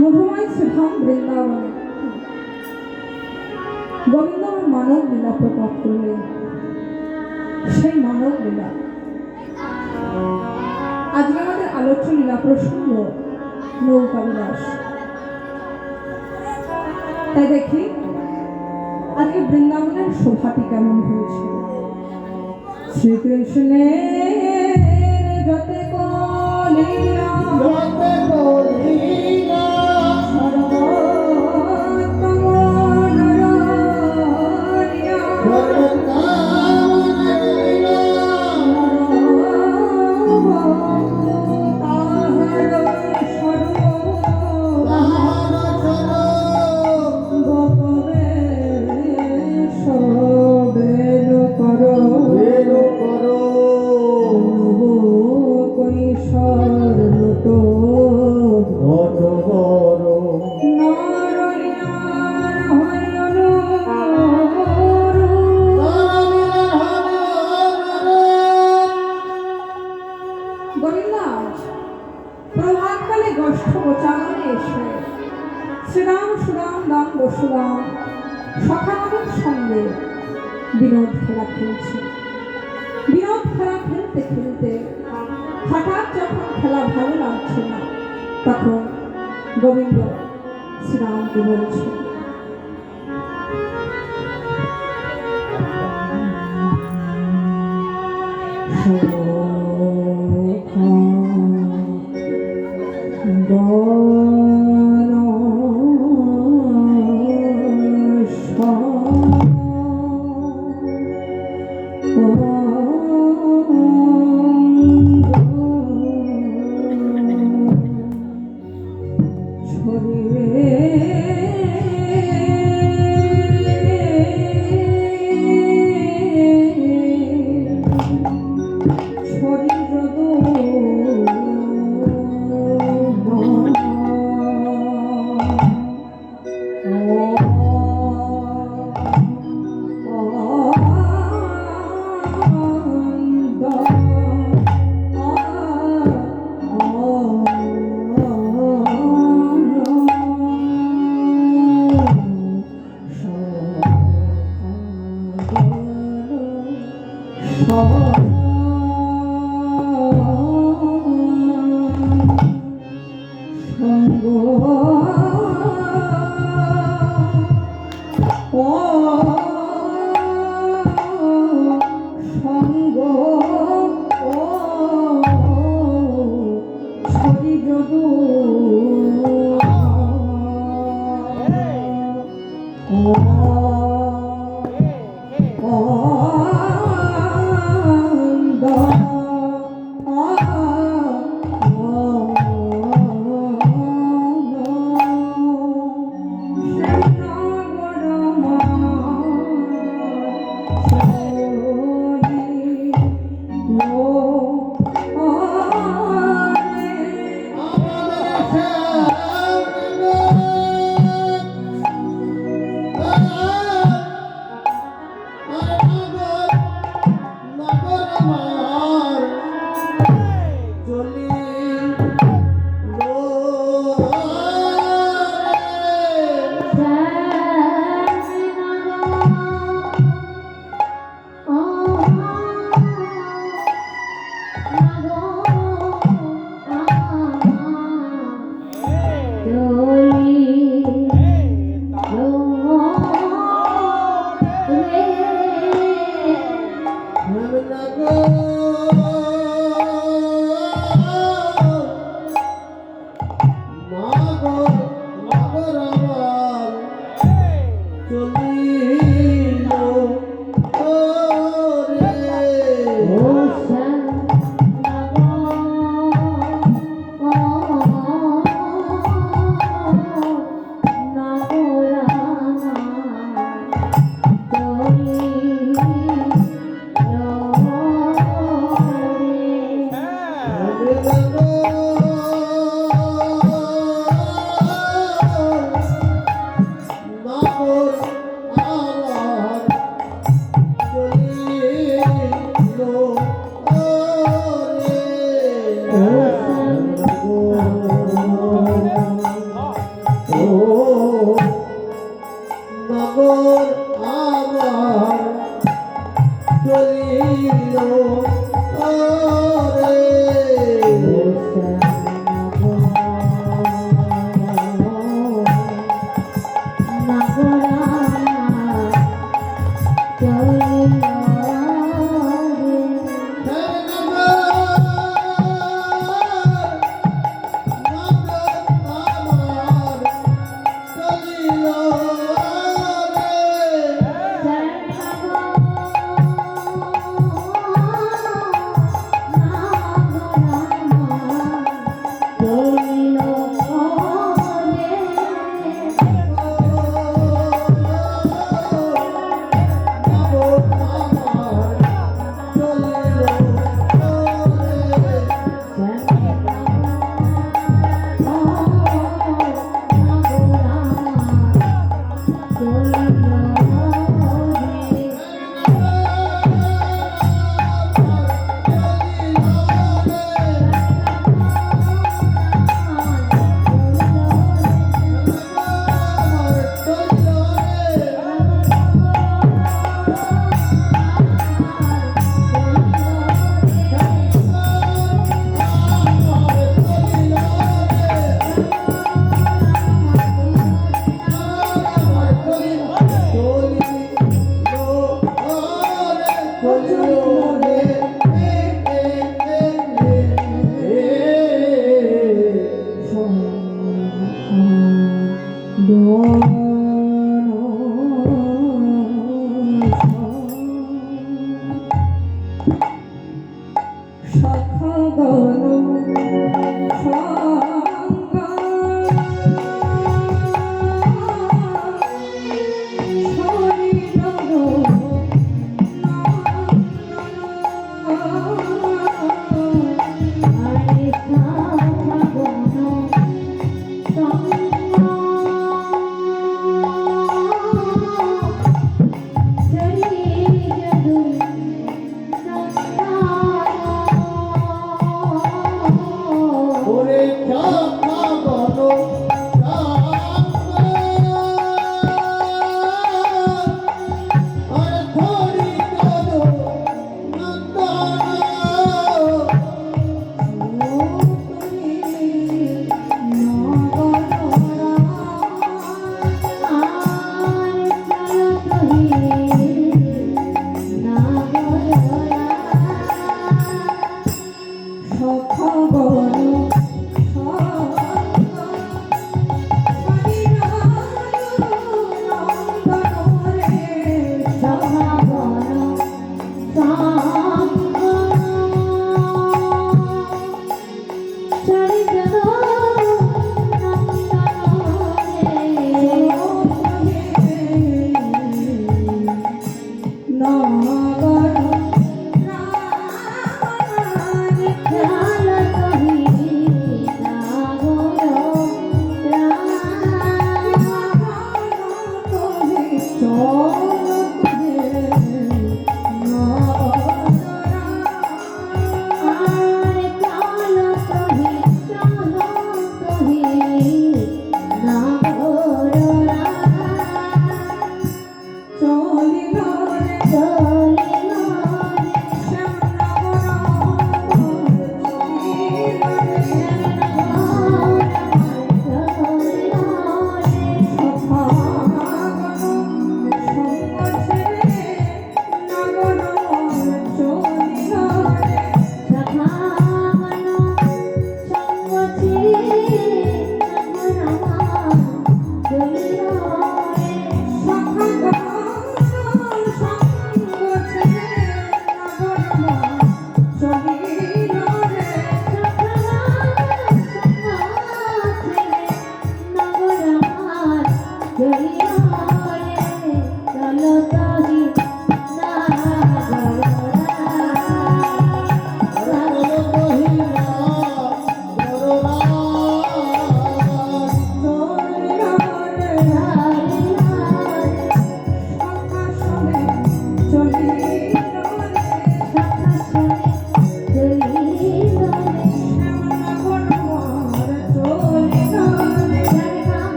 মধুময় শ্রীধাম বৃন্দাবন গোবিন্দ মানব লীলা প্রকট করলেন। সেই মানব লীলা আজকে আমাদের আলোচ্য লীলা প্রসঙ্গ নৌকা বিলাস। তাই দেখি আজকে বৃন্দাবনের শোভাটি কেমন হয়েছিল। শ্রীকৃষ্ণের যতে কলিলা সখাদের সঙ্গে বিনোদ খেলা খেলছে। বিনোদ খেলা খেলতে খেলতে হঠাৎ যখন খেলা ভালো লাগছে না, তখন গোবিন্দ শ্রীরামকে বলছে,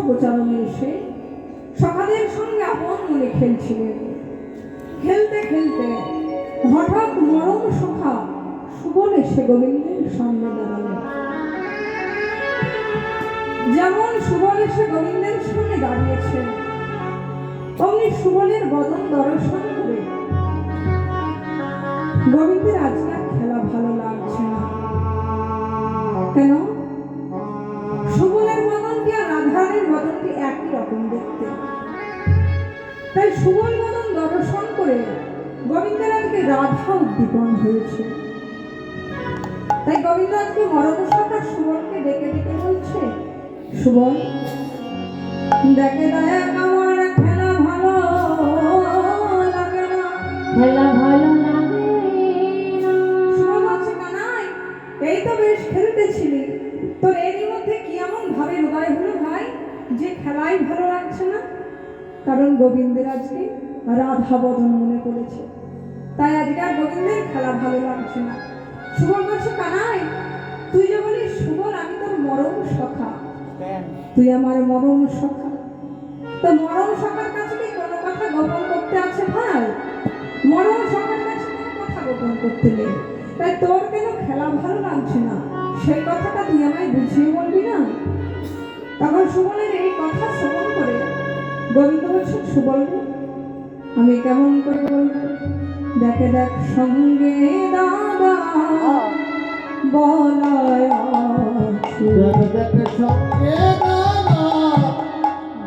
গোচারণে এসে সখাদের সঙ্গে আপন মনে খেলছিলেন। খেলতে খেলতে হঠাৎ মরম সখা সুবল এসে গোবিন্দের সামনে দাঁড়ালেন। যেমন সুবল এসে গোবিন্দের সামনে দাঁড়িয়েছেন, অমনি সুবলের বদন দর্শন করে গোবিন্দের আজকে আর খেলা ভালো লাগছে না। কেন? সুবলের বদনটি আর রাধারানীর বদনটি একই রকম দেখতে। তাই সুবল বদন দর্শন করে গোবিন্দের আজকে রাধা উদ্দীপন হয়েছে। তাই গোবিন্দ আজকে মরণসখা সুবলকে ডেকে ডেকে বলছে, সুবল দেখে দেখ আমার খেলা ভালো লাগে না, খেলা ভালো লাগে না। সুবল বলছে, কানাই এই তো বেশ খেলতেছিলি, তোর এরই মধ্যে কি এমন ভাবে উদয় হলো ভাই যে খেলাই ভালো লাগছে না? কারণ গোবিন্দের আজকে রাধা বদন মনে পড়েছে, তাই আজকে আর গোবিন্দের খেলা ভালো লাগছে না। সুবল বলছে, কানাই তুই যে বলিস সুবল আমি তোর মরম সখা, তুই আমার মরম সখা, তো মরম সখার কাছে কি কোনো কথা গোপন করতে আছে ভাই? মরম সখার কাছে কোনো কথা গোপন করতে নেই। তাই তোর কেন খেলা ভালো লাগছে না সেই কথাটা তুই আমায় বুঝিয়ে বলবি না? তখন সুবলের এই কথা শ্রবণ করে গোবিন্দ বলছে, সুবল আমি কেমন করে বলবো? দেখে দেখ সঙ্গে দাদা বলায় আছে, দেখ সঙ্গে দাদা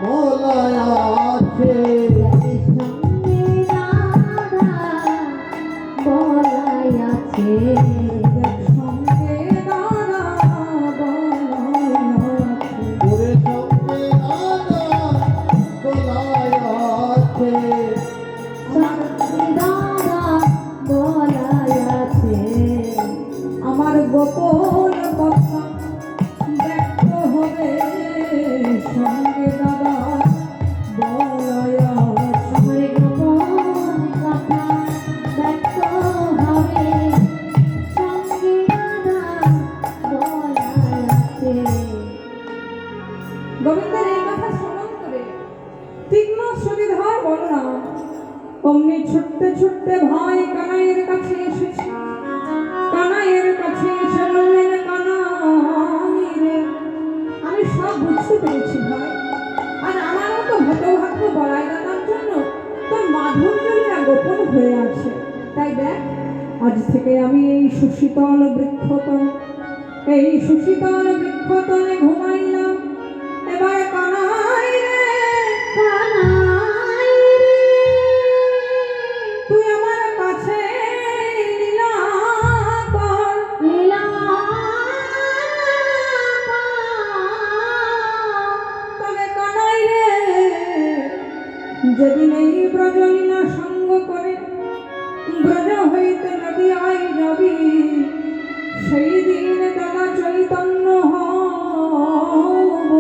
বলায় আছে, সঙ্গে দাদা বলাই আছে। দেখ সঙ্গে দাদা বলায় আছে, ওরে সঙ্গে দাদা বলায় আছে, সঙ্গে দাদা বলাই আছে। আমার গোপন কথা ব্যক্ত হবে সঙ্গে দাদা বলায় আছে। আমার গোপন কথা ব্যক্ত হবে সঙ্গে দাদা বলাই আছে। গোবিন্দের এই কথা শ্রবণ করে তীক্ষ্ণ সুবিধার বলরাম অমনি ছুটতে ছুটতে ভাই কানাইয়ের কাছে এসেছে। কানাইয়ের কাছে এসে বললেন, কানাই রে আমি সব বুঝতে পেরেছি ভাই, আর আমারও তো হতভাগ্য বলাই দাদার জন্য তোর মাধুর্য লীলা গোপন হয়ে আছে। তাই দেখ আজ থেকে আমি এই সুশীতল বৃক্ষতলে ঘুমাইলাম। এবার কানাই রে কানাই রে তুই আমার কাছে লীলা কর। লীলা তবে কানাই রে যেদিন এই ব্রজলীলা সঙ্গ করে ব্রজ হইতে নদী আই যাবি, সেই দিন দাদা চৈতন্য হব।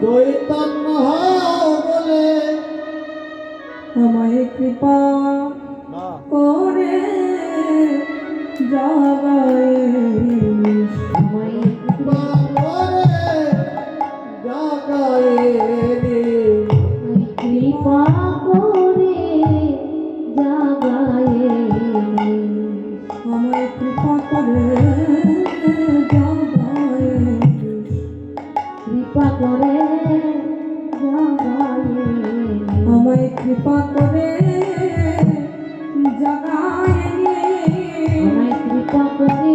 চৈতন্য হও বলে আমায় কৃপা করে জাগাইস। আমায় বাবরে জাগায়ে রে, কৃপা করে জাগায়ে আমায় কৃপা করে জাগাইস। কৃপা করে জাগায়ে আমায় কৃপা করে জাগায় আমায় কৃপা করে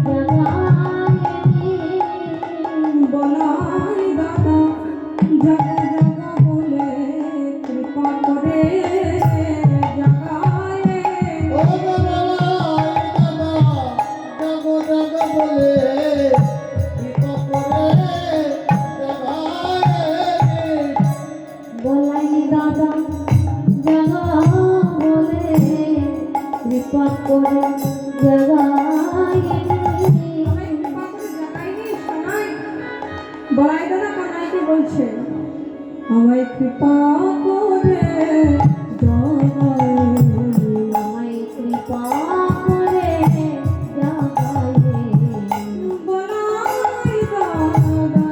জাগায়ে বলাই দাদা জাগা জাগা বলে কৃপা করে জাগায়। ও বলাই দাদা জাগো জাগো বলে কৃপা করে জাগায়ে রে, বলাই দাদা জাগা বলে কৃপা করে জাগায়ে আমায় কৃপা করে জাগায়নি শোনাই। বলাই দাদা কানাইকে বলছে, আমায় কৃপা করে জাগায়। আমায় কৃপা করে জাগায়ে বলাই দাদা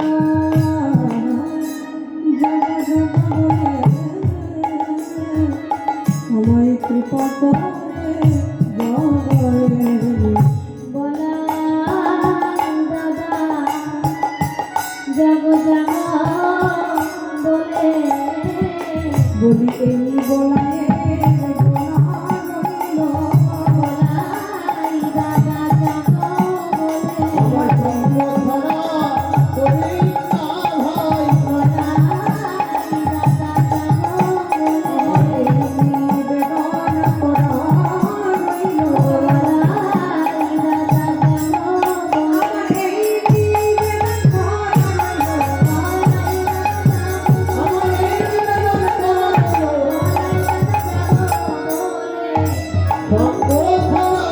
আমায় কৃপা করে জয় বলাই দাদা জাগো জাগো বলে বলি এই বলায় গোনা রইল বলাই দাদা জাগো আমার বলে সঙ্গ ছাড়া করি না ভাই বলাই দাদা জাগো বলে এই নিবেদন করা রইল বলাই দাদা জাগো বলে আমার এই নিবেদন করা রইল আমার এই নিবেদন করো সঙ্গ ছাড়া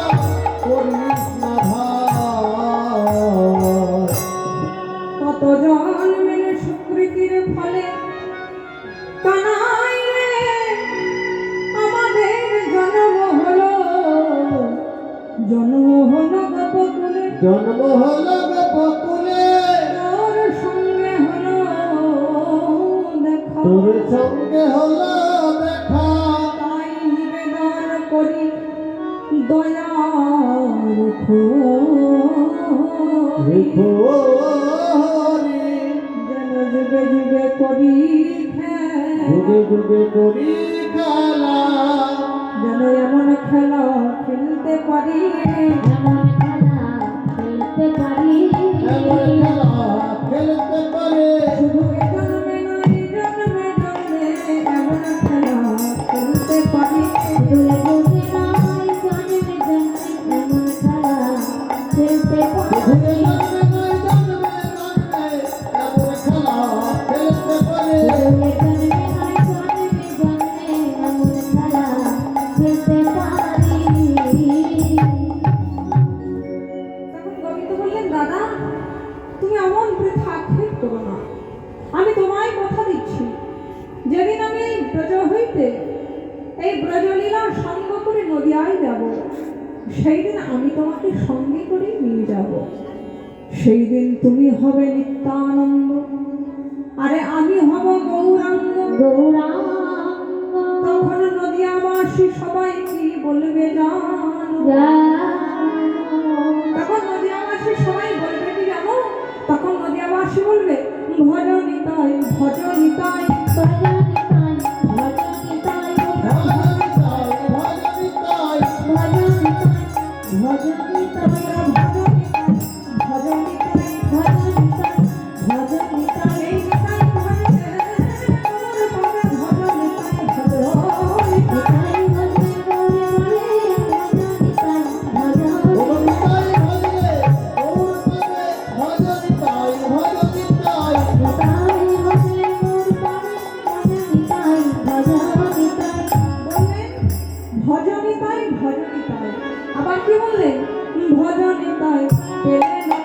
করিস না ভাই কত জন্মের সুকৃতির ফলে কানাই রে আমাদের জন্ম হলো গোপকুলে জন্ম হলো গোপকুলে তোর সঙ্গে হলো দেখা তোর সঙ্গে হলো দেখা তাই নিবেদন করি দয়ার রেখো হরি যেন যুগে যুগে করি যুগে যুগে করি খেলা যেন এমন খেলা খেলতে পারি এমন খেলা খেলতে পারি এমন খেলা খেলতে পারে শুধু এ জন্মে নয় জন্মে জন্মে এমন খেলা খেলতে পারি দুলে দুলে নয় জন্মে জন্মে এমন খেলা খেলতে পারি পৃথিবী জন্মে নয় জন্মে জন্মে এমন খেলা খেলতে পারে দুলে জন্মে নয় জন্মে জন্মে এমন খেলা খেলতে পারি তখন গোবিন্দ বললেন দাদা তুমি এমন বৃথা আক্ষেপ করো না আমি তোমায় কথা দিচ্ছি যেদিন আমি এই ব্রজ হইতে এই ব্রজলীলা সঙ্গ করে নদিয়ায় যাব সেই দিন আমি তোমাকে সঙ্গে করে নিয়ে যাব সেই দিন তুমি হবে নিত্যানন্দ আরে আমি হব গৌরাঙ্গ গৌরাঙ্গ তখন নদিয়াবাসী সবাই কি বলবে জানো তখন নদিয়াবাসী সবাই বলবে কি জানো তখন নদিয়াবাসী বলবে ভজনিতাই ভজনিতাই ভজনিতাই ভজনিতাই ভজনিতাই ভজনিতাই এই নিতাই ভজনে তোমার পাবে ভজনিতাই ভজনিতাই ভজলে ওর পাবে ভজনিতাই ভজনিতাই বললেন ভজনিতাই ভজনিতাই আবার কি বললেন ভজনিতাই পেলে না